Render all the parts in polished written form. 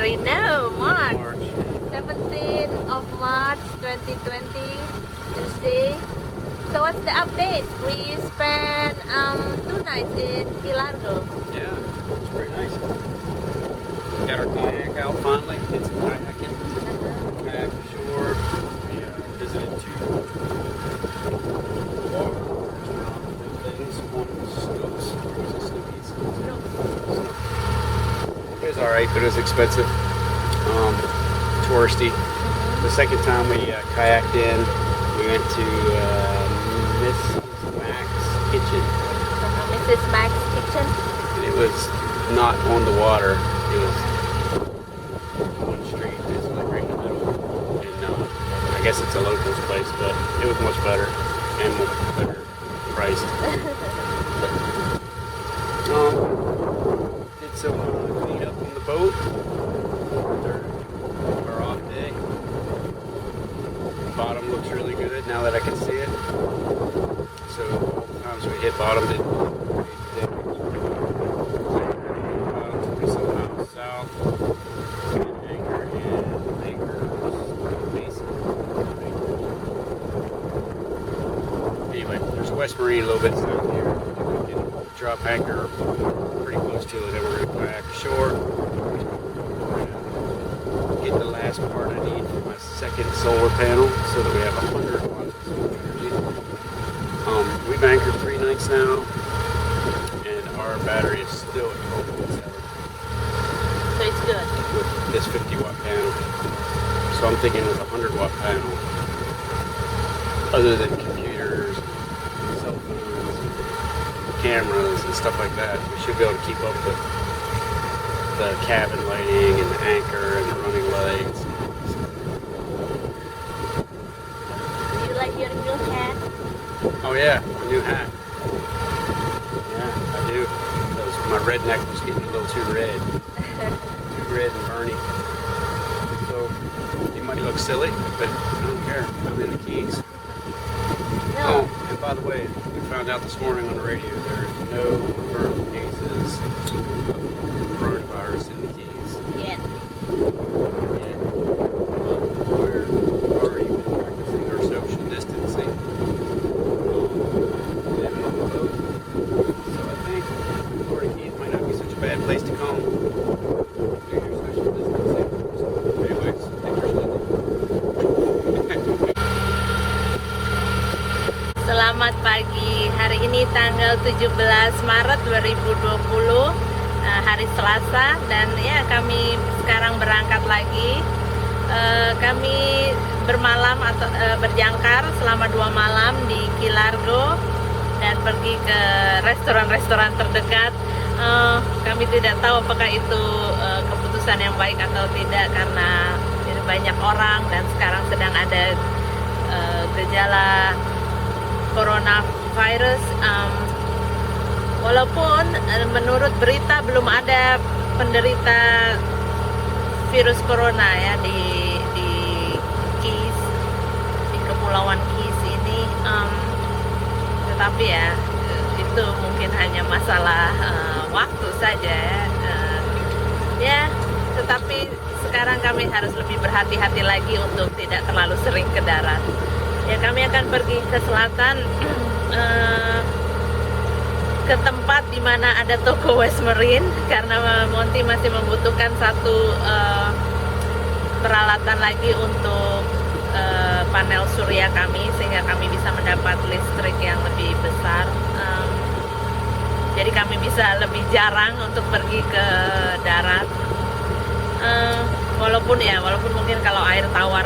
February, no, March. March. 17th of March 2020, Tuesday. So what's the update? We spent 2 nights in Pilargo. Yeah, it's pretty nice. Got our kayak out finally. Did some kayaking. Kayak ashore. We visited 2 bars, things. One was Snooks. Was it Snookies? It was alright, but it was expensive. Touristy. The second time we kayaked in, we went to Mrs. Mac's Kitchen. Mrs. Mac's Kitchen. And it was not on the water. It was on the street. It's like right in the middle. And I guess it's a locals place, but it was much better and much better priced. Did some clean up on the boat. Our off day. Bottom looks really good now that I can see it. So all the times we hit bottom didn't create damage. 20-some miles south. Anchor Basin. Anyway, there's West Marine a little bit south here. We can drop anchor pretty close to it, then we're going to kayak ashore. Get the last part I need for my second solar panel so that we have 100 watts of solar energy. We've anchored 3 nights now, and our battery is still at 12.7. So it's good. With this 50-watt panel. So I'm thinking with a 100-watt panel, other than computers, cell phones, cameras, and stuff like that, we should be able to keep up with the cabin lighting and the anchor and the running lights. Do you like your new hat? Oh yeah, my new hat. Yeah, I do. My redneck was getting a little too red. Too red and burny. So, you might look silly, but I don't care. I'm in the Keys. No. Oh, and by the way, we found out this morning on the radio there are no confirmed cases of coronavirus in the Keys. Yeah. Yet. We're already been practicing our social distancing. Living on the boat. So I think Florida Keys might not be such a bad place to come. Do your social distancing. So, anyways, thanks for listening. Selamat pagi. Hari ini tanggal 17 Maret 2020, hari Selasa, dan ya kami sekarang berangkat lagi. Kami bermalam atau berjangkar selama 2 malam di Pilargo dan pergi ke restoran-restoran terdekat. Kami tidak tahu apakah itu keputusan yang baik atau tidak karena banyak orang dan sekarang sedang ada gejala coronavirus. Walaupun menurut berita belum ada penderita virus corona ya di Keys, di Kepulauan Keys ini, tetapi ya itu mungkin hanya masalah waktu saja ya. Tetapi sekarang kami harus lebih berhati-hati lagi untuk tidak terlalu sering ke darat. Ya, kami akan pergi ke selatan, ke tempat di mana ada toko West Marine karena Monty masih membutuhkan satu peralatan lagi untuk panel surya kami sehingga kami bisa mendapat listrik yang lebih besar. Jadi kami bisa lebih jarang untuk pergi ke darat. Walaupun mungkin kalau air tawar,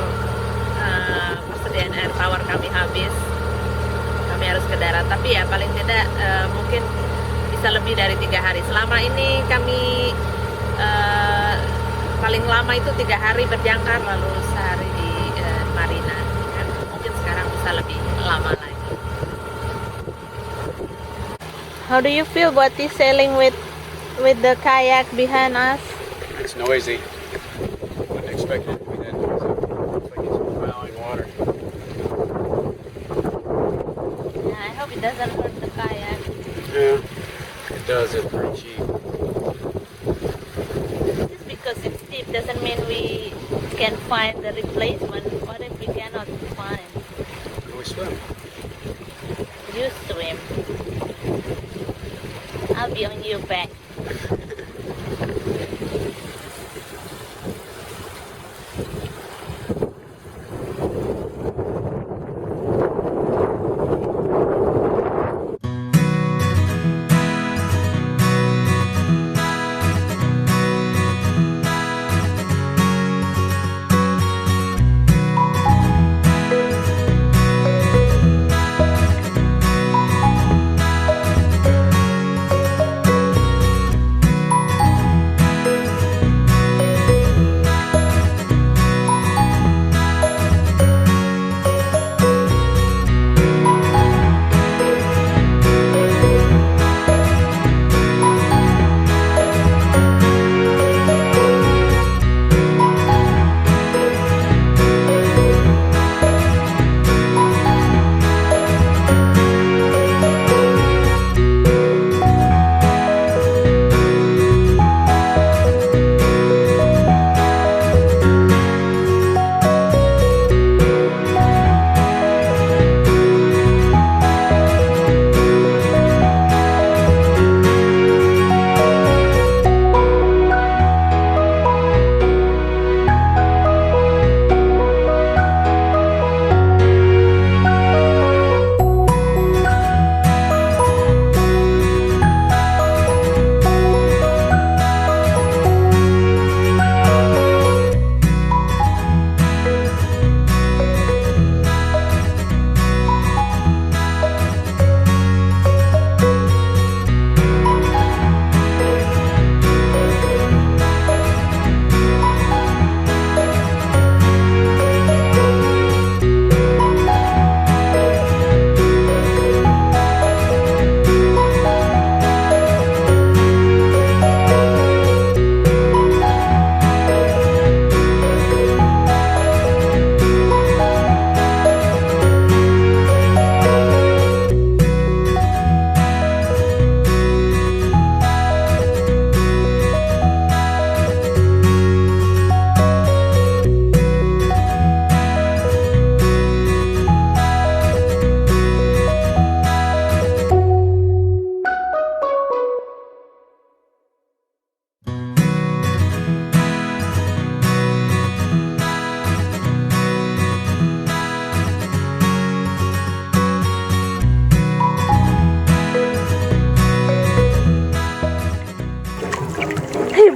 persediaan air tawar kami habis, kami harus ke darat. Tapi ya paling tidak mungkin bisa lebih dari 3 hari. Selama ini kami paling lama itu 3 hari berjangkar, lalu sehari di Marina. Mungkin sekarang bisa lebih lama lagi. How do you feel about this sailing with the kayak behind us? It's noisy. Wouldn't expect it to be that noisy. Looks like it's plowing water. Yeah, I hope it doesn't hurt the kayak. Yeah, it does. It's pretty cheap. Just because it's it doesn't mean we can find the replacement. What if we cannot find? We swim. You swim. I'll be on your back.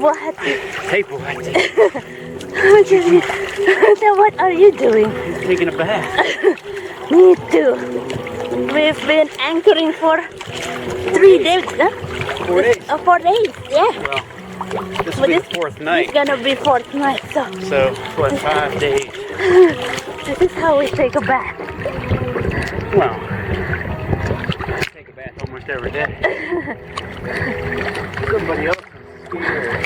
What? People like that. What are you doing? Taking a bath. Me too. We've been anchoring for 3 days, huh? 4 days. 4 days, yeah. Well, this But will be the fourth night. It's gonna be fourth night, so So, what, 5 days? this is how we take a bath. Well, I take a bath almost every day. Somebody else is here.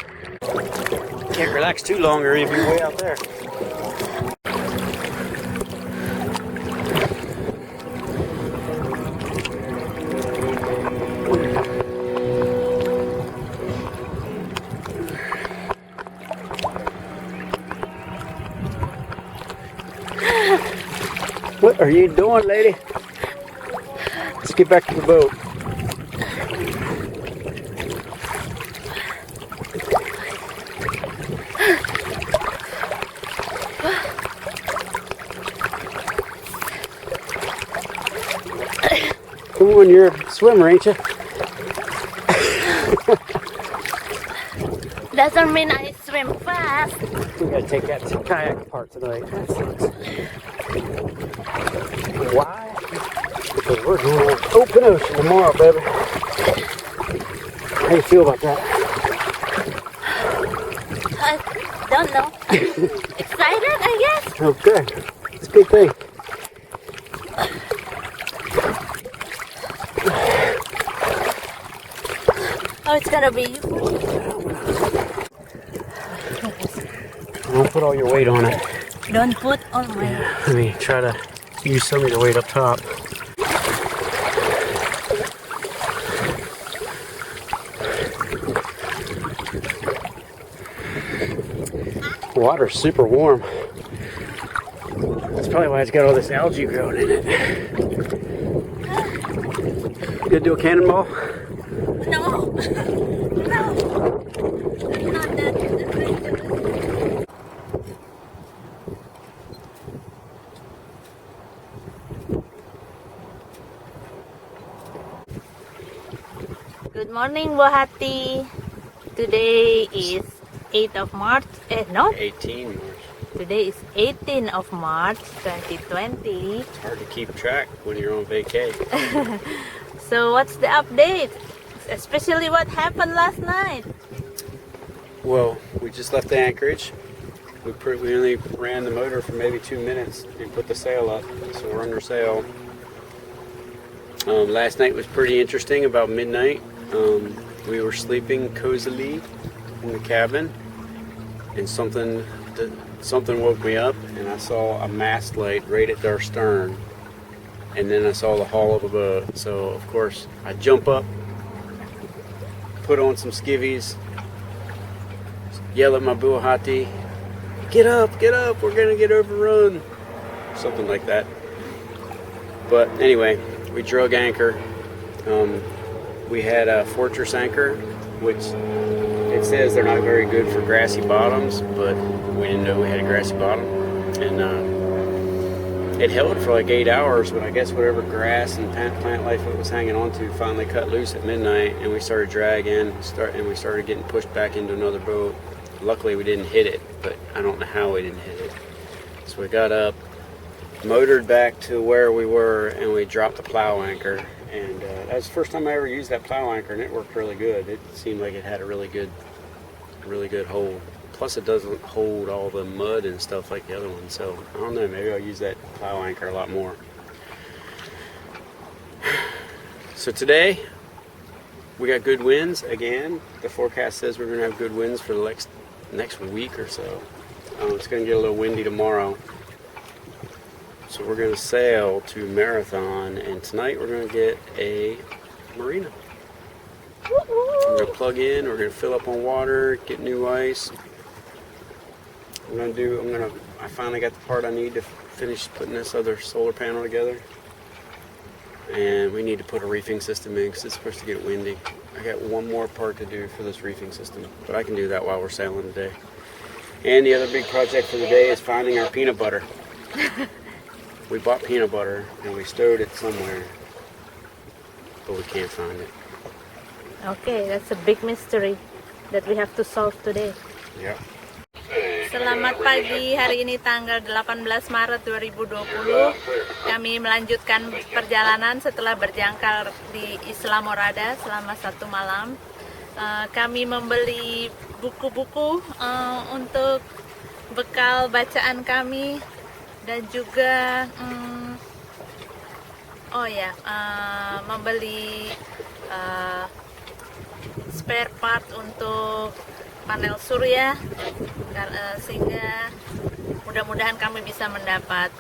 Can't relax too long or you'll be way out there. What are you doing, lady? Let's get back to the boat. Come on, you're a swimmer, ain't you? Doesn't mean I swim fast. We gotta take that kayak apart tonight. That sucks. Why? Because we're going on open ocean tomorrow, baby. How you feel about that? I don't know. Excited, I guess. Okay, it's a good thing. Oh, it's gonna be you. Don't put all your weight on it. Don't put all my. Let me try to use some of the weight up top. Water's super warm. That's probably why it's got all this algae growing in it. You gonna do a cannonball? No. No. Not that adventurous. Good morning, Wahati. Today is 8th of March. No, 18 March. today is 18th of March 2020. It's hard to keep track when you're on vacay. So what's the update? Especially what happened last night? Well, we just left the anchorage. We only ran the motor for maybe 2 minutes and put the sail up, so we're under sail. Last night was pretty interesting. About midnight, we were sleeping cozily in the cabin, and something woke me up, and I saw a mast light right at our stern, and then I saw the hull of a boat. So of course I jump up, put on some skivvies, yell at my buahati, get up, we're gonna get overrun, something like that. But anyway, we drug anchor. We had a fortress anchor, which it says they're not very good for grassy bottoms, but we didn't know we had a grassy bottom. And it held for like 8 hours, but I guess whatever grass and plant life it was hanging on to finally cut loose at midnight, and we started dragging, and we started getting pushed back into another boat. Luckily we didn't hit it, but I don't know how we didn't hit it. So we got up, motored back to where we were, and we dropped the plow anchor. And that was the first time I ever used that plow anchor, and it worked really good. It seemed like it had a really good hold. Plus it doesn't hold all the mud and stuff like the other one. So I don't know, maybe I'll use that plow anchor a lot more. So today we got good winds again. The forecast says we're going to have good winds for the next week or so. It's going to get a little windy tomorrow. So we're going to sail to Marathon, and tonight we're going to get a marina. We're going to plug in, we're going to fill up on water, get new ice. I finally got the part I need to finish putting this other solar panel together. And we need to put a reefing system in because it's supposed to get windy. I got one more part to do for this reefing system, but I can do that while we're sailing today. And the other big project for the day is finding our peanut butter. We bought peanut butter and we stowed it somewhere, but we can't find it. Okay, that's a big mystery that we have to solve today. Yeah. Selamat pagi, hari ini tanggal 18 Maret 2020. Kami melanjutkan perjalanan setelah berjangkar di Islamorada selama 1 malam. Kami membeli buku-buku untuk bekal bacaan kami, dan juga membeli spare part untuk panel surya, sehingga mudah-mudahan kami bisa mendapat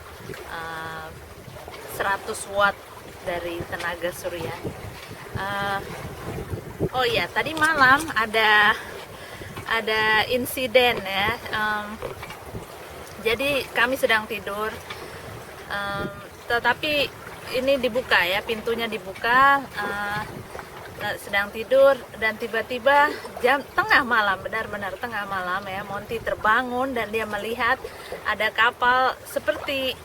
100 watt dari tenaga surya. Tadi malam ada insiden ya. Jadi kami sedang tidur, tetapi ini dibuka ya, pintunya dibuka, sedang tidur, dan tiba-tiba jam tengah malam, benar-benar tengah malam ya, Monty terbangun dan dia melihat ada kapal seperti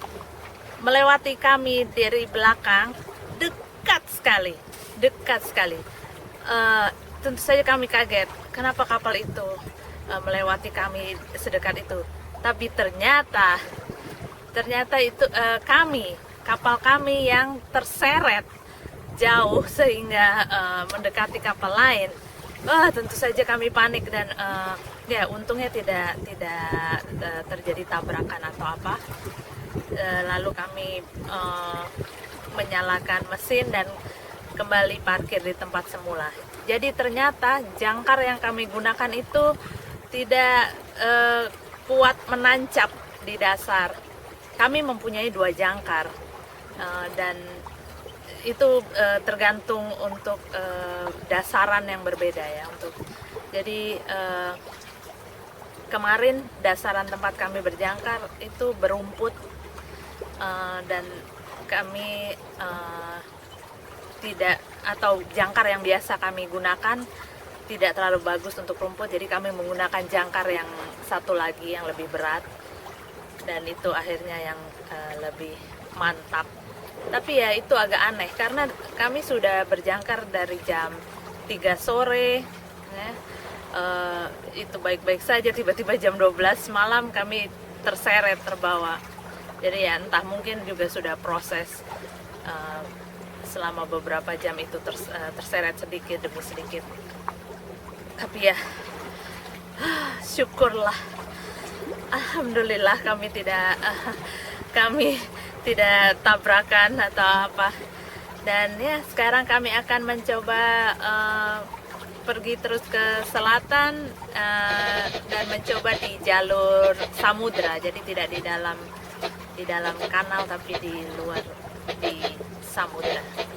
melewati kami dari belakang, dekat sekali. Tentu saja kami kaget, kenapa kapal itu melewati kami sedekat itu. Tapi ternyata itu kapal kami yang terseret jauh sehingga mendekati kapal lain. Tentu saja kami panik, dan untungnya tidak terjadi tabrakan atau apa. Lalu kami menyalakan mesin dan kembali parkir di tempat semula. Jadi ternyata jangkar yang kami gunakan itu tidak kuat menancap di dasar. Kami mempunyai 2 jangkar, dan itu tergantung untuk dasaran yang berbeda ya. Jadi kemarin dasaran tempat kami berjangkar itu berumput, dan kami tidak, atau jangkar yang biasa kami gunakan tidak terlalu bagus untuk rumput, jadi kami menggunakan jangkar yang satu lagi yang lebih berat, dan itu akhirnya yang lebih mantap. Tapi ya itu agak aneh karena kami sudah berjangkar dari jam 3 sore ya. Itu baik-baik saja, tiba-tiba jam 12 malam kami terseret, terbawa. Jadi ya entah, mungkin juga sudah proses selama beberapa jam itu terseret sedikit demi sedikit. Tapi ya syukurlah, alhamdulillah kami tidak tabrakan atau apa. Dan ya sekarang kami akan mencoba pergi terus ke selatan, dan mencoba di jalur samudra, jadi tidak di dalam kanal tapi di luar, di samudra.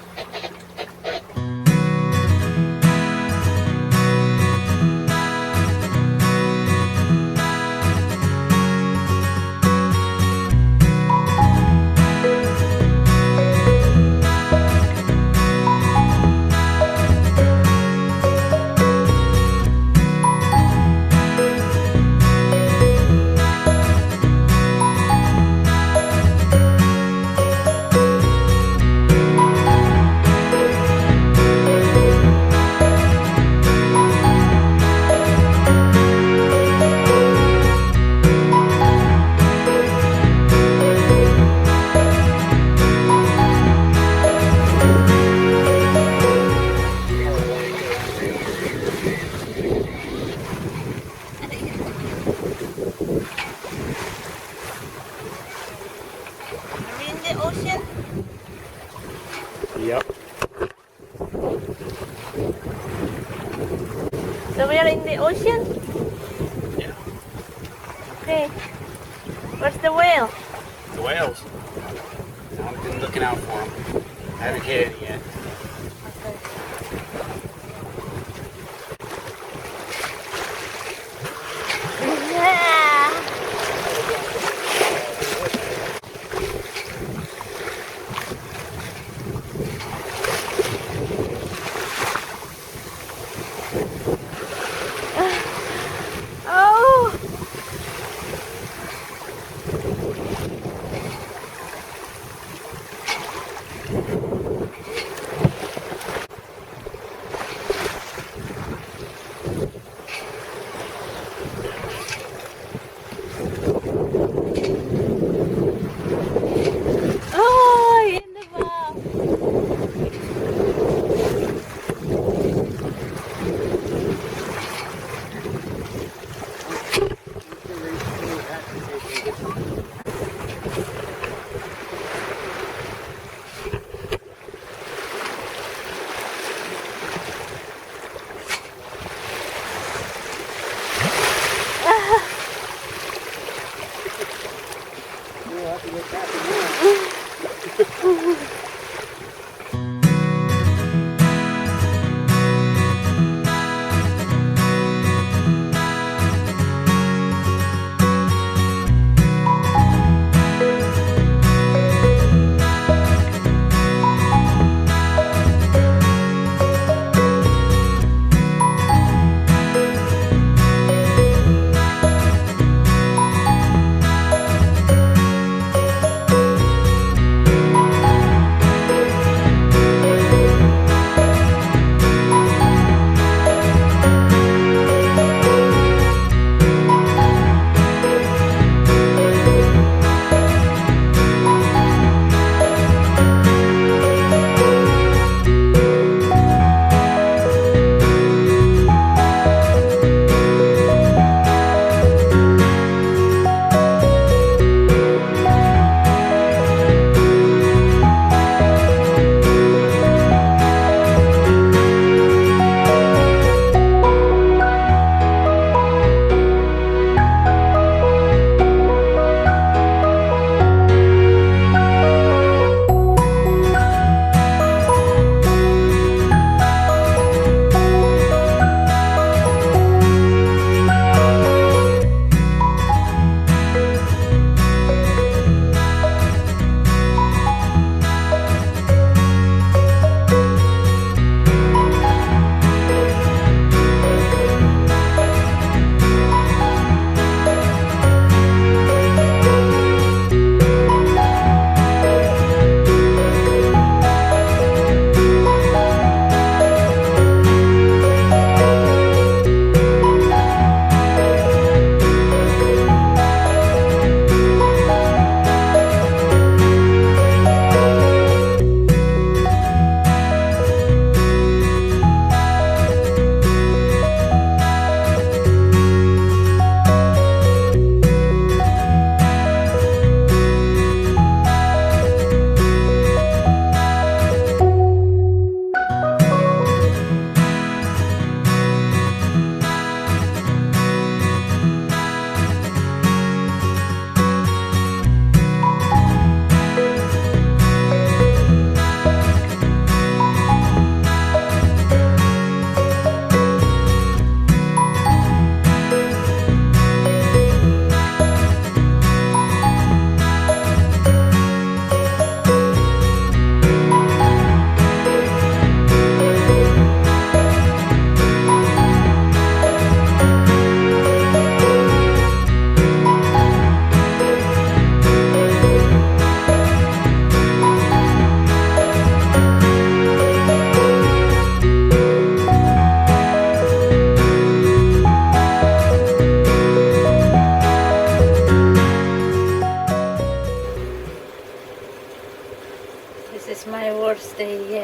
Ocean. Yep. So we are in the ocean. Yeah. Okay. Where's the whale? The whales. I've been looking out for them. I haven't hit any yet.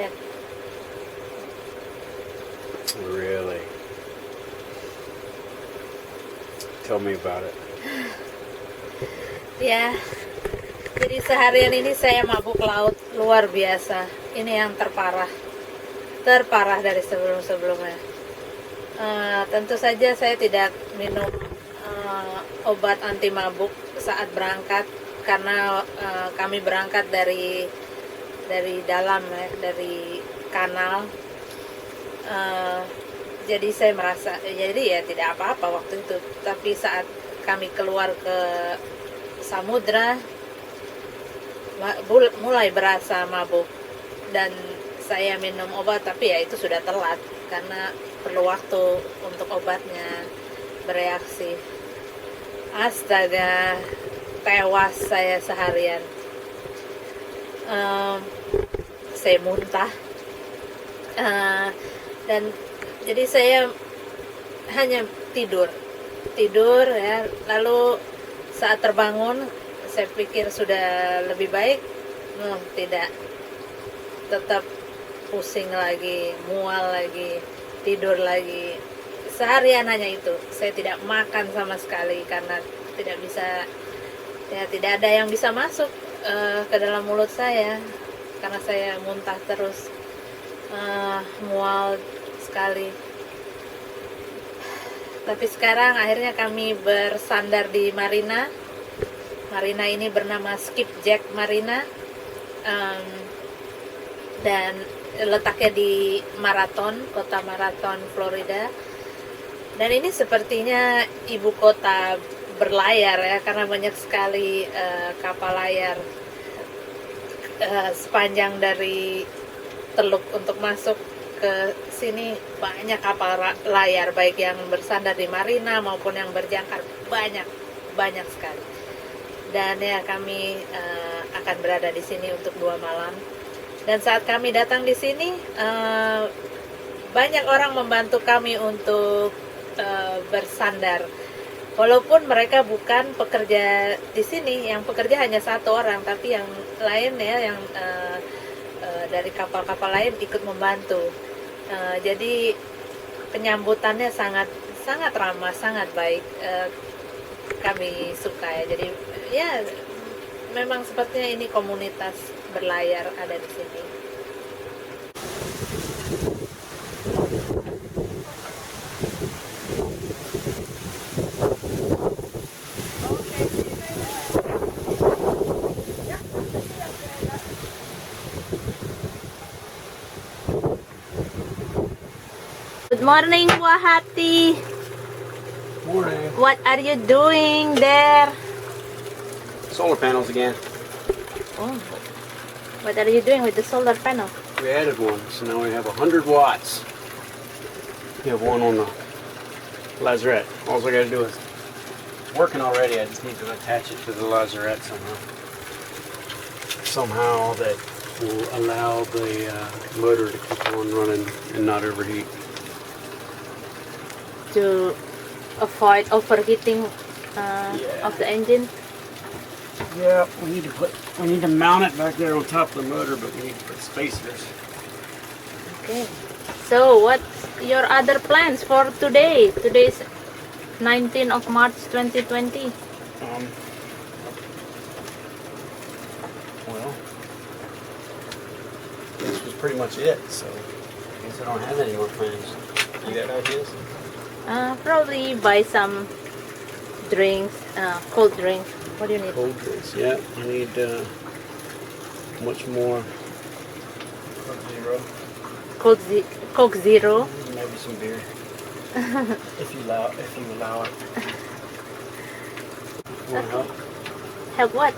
ahead. Really? Tell me about it. Ya, jadi seharian ini saya mabuk laut luar biasa. Ini yang terparah dari sebelum-sebelumnya. Tentu saja saya tidak minum obat anti mabuk saat berangkat karena kami berangkat dari dalam ya, dari kanal. Jadi saya merasa jadi ya tidak apa-apa waktu itu. Tapi saat kami keluar ke samudra mulai berasa mabuk dan saya minum obat, tapi ya itu sudah telat karena perlu waktu untuk obatnya bereaksi. Astaga, tewas saya seharian. Saya muntah dan jadi saya hanya tidur ya, lalu saat terbangun saya pikir sudah lebih baik, tidak, tetap pusing lagi, mual lagi, tidur lagi. Seharian hanya itu. Saya tidak makan sama sekali karena tidak bisa, ya tidak ada yang bisa masuk ke dalam mulut saya karena saya muntah terus, mual sekali. Tapi sekarang akhirnya kami bersandar di marina. Marina ini bernama Skipjack Marina, dan letaknya di kota Marathon, Florida. Dan ini sepertinya ibu kota berlayar ya, karena banyak sekali kapal layar sepanjang dari teluk untuk masuk ke sini. Banyak kapal layar, baik yang bersandar di marina maupun yang berjangkar, banyak sekali. Dan ya kami akan berada di sini untuk 2 malam. Dan saat kami datang di sini, banyak orang membantu kami untuk bersandar. Walaupun mereka bukan pekerja di sini, yang pekerja hanya 1 orang, tapi yang lain ya, yang dari kapal-kapal lain ikut membantu. Jadi penyambutannya sangat ramah, sangat baik. Kami suka ya. Jadi ya memang sepertinya ini komunitas berlayar ada di sini. Good morning, Buah Hati. Morning. What are you doing there? Solar panels again. Oh, what are you doing with the solar panel? We added one, so now we have 100 watts. We have one on the lazarette. All I got to do is working already. I just need to attach it to the lazarette somehow. Somehow that will allow the motor to keep on running and not overheat. To avoid overheating of the engine. Yeah, we need to mount it back there on top of the motor, but we need to put spacers. Okay. So what's your other plans for today? Today's 19th of March 2020. Well, this was pretty much it, so I guess I don't have any more plans. You got ideas? Probably buy some drinks, cold drinks. What do you need? Cold drinks, yeah. I need much more Coke Zero. maybe some beer. if you allow it. You want help? Help what?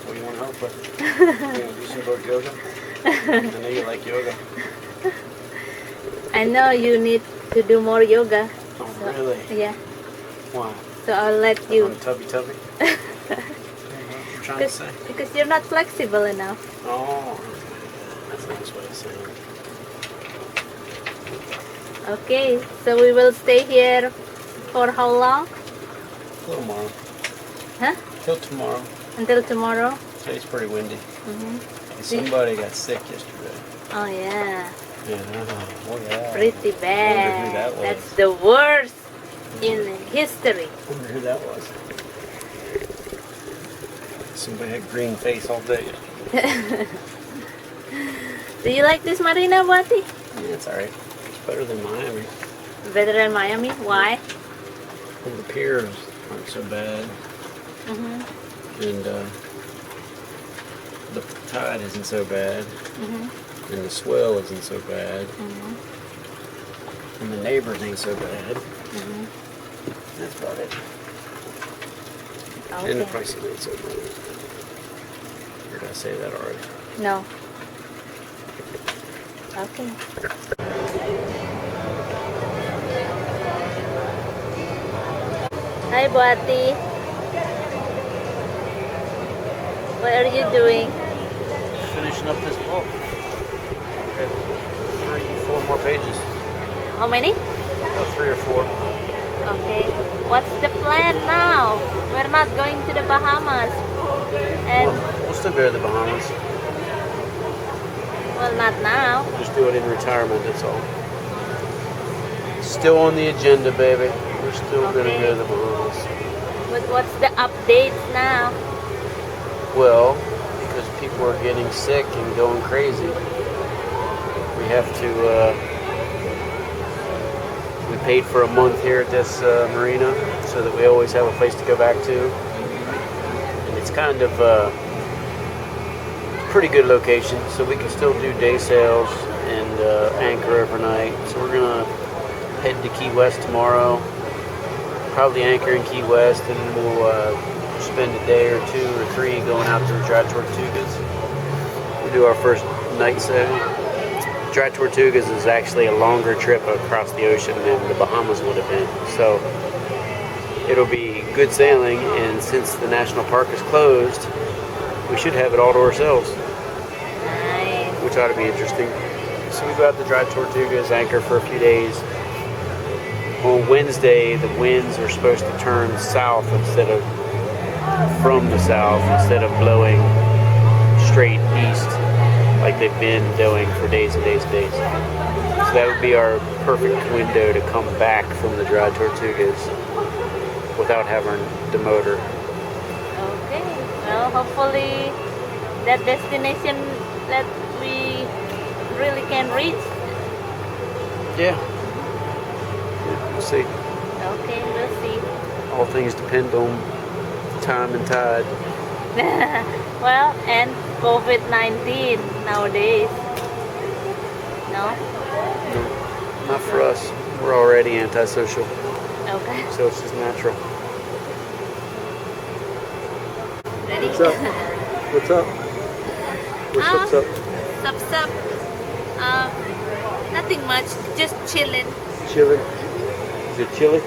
What do you want help with? You want to do some good yoga? I know you like yoga. I know you need to do more yoga. Oh, really? Yeah. Why? So I'll let you. On tubby? What you're trying to say? Because you're not flexible enough. Oh, that's a nice way of saying it. Okay, so we will stay here for how long? Till tomorrow. Huh? Till tomorrow. Until tomorrow? Today's pretty windy. Mm-hmm. Somebody got sick yesterday. Oh yeah, Yeah. Oh yeah. pretty Wonder who bad. that was. That's the worst in history. Wonder who that was. Somebody had green face all day. Do you like this marina, Buati? Yeah, it's alright. It's better than Miami. Better than Miami? Why? Well, the piers aren't so bad. And the tide isn't so bad. And the swell isn't so bad. And the neighbors ain't so bad. That's about it. And the Okay. pricing ain't so bad. Or did I say that already? No. Okay. Hi, Buati. What are you doing? Finishing up this book. Okay. 3, 4 more pages. How many? About 3 or 4. Okay. What's the plan now? We're not going to the Bahamas. And, We'll still go to the Bahamas. well, not now. Just do it in retirement, that's all. Still on the agenda, baby. We're still going to go to the Bahamas. But what's the update now? Well, because people are getting sick and going crazy, we have to, we paid for a month here at this marina so that we always have a place to go back to. And it's kind of a pretty good location, so we can still do day sails and anchor overnight. So we're going to head to Key West tomorrow, probably anchor in Key West, and we'll spend a day or 2 or 3 going out to the Dry Tortugas. We'll do our first night sail. Dry Tortugas is actually a longer trip across the ocean than the Bahamas would have been. So it'll be good sailing, and since the national park is closed, we should have it all to ourselves, Nice. which ought to be interesting. So we go out to Dry Tortugas, anchor for a few days. On Wednesday, the winds are supposed to turn south from the south instead of blowing straight east like they've been doing for days and days and days. So that would be our perfect window to come back from the Dry Tortugas without having the motor. Okay. Well, hopefully that destination that we really can reach. Yeah. We'll see. Okay, we'll see. All things depend on time and tide. Well, and COVID-19 nowadays. No? No, not for us. We're already antisocial, Okay. so it's just natural. Ready? What's up? What's up? What's up? Sup. Nothing much. Just chilling. Chilling. Is it chilly?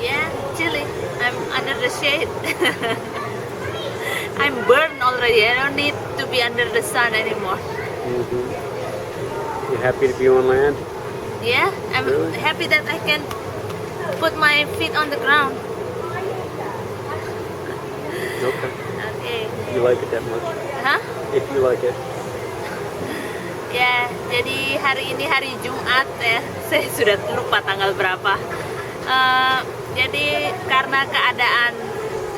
Yeah, chilling. I'm under the shade. I'm burned already. I don't need to be under the sun anymore. You happy to be on land? Yeah, I'm Really? happy that I can put my feet on the ground. Okay. Okay. If you like it that much. Hah? If you like it. Ya, jadi hari ini hari Jumat ya. Saya sudah lupa tanggal berapa. Jadi karena keadaan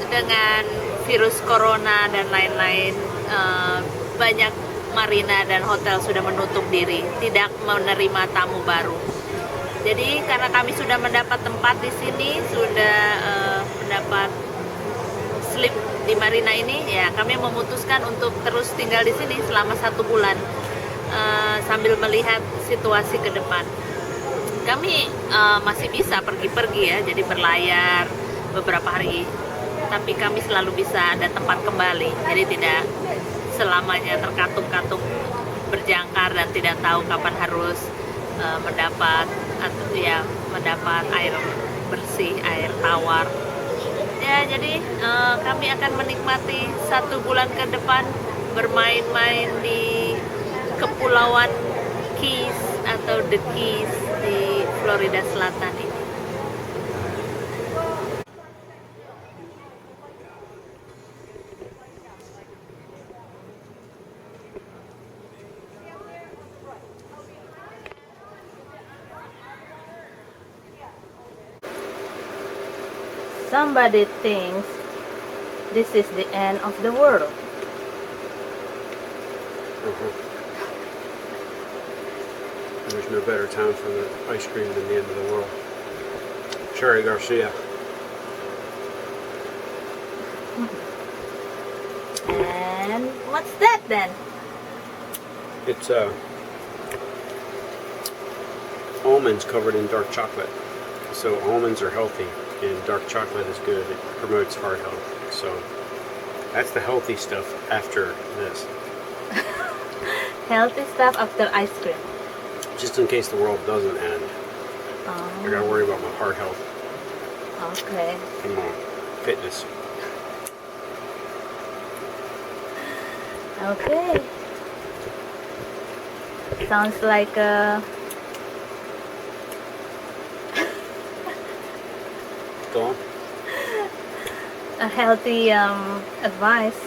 dengan virus corona dan lain-lain, banyak marina dan hotel sudah menutup diri, tidak menerima tamu baru. Jadi karena kami sudah mendapat tempat di sini, sudah mendapat slip di marina ini, ya kami memutuskan untuk terus tinggal di sini selama 1 bulan sambil melihat situasi ke depan. Kami masih bisa pergi-pergi ya, jadi berlayar beberapa hari, tapi kami selalu bisa ada tempat kembali, jadi tidak selamanya terkatung-katung berjangkar dan tidak tahu kapan harus mendapat air bersih, air tawar. Ya, jadi kami akan menikmati 1 bulan ke depan bermain-main di Kepulauan Keys atau The Keys di Florida Selatan ini. somebody thinks this is the end of the world. There's no better time for the ice cream than the end of the world. Cherry Garcia. And what's that then? It's almonds covered in dark chocolate. So almonds are healthy and dark chocolate is good. It promotes heart health. So that's the healthy stuff after this. Healthy stuff after ice cream. Just in case the world doesn't end. I gotta worry about my heart health Okay. and my fitness. Okay. Sounds like Go on. a healthy advice.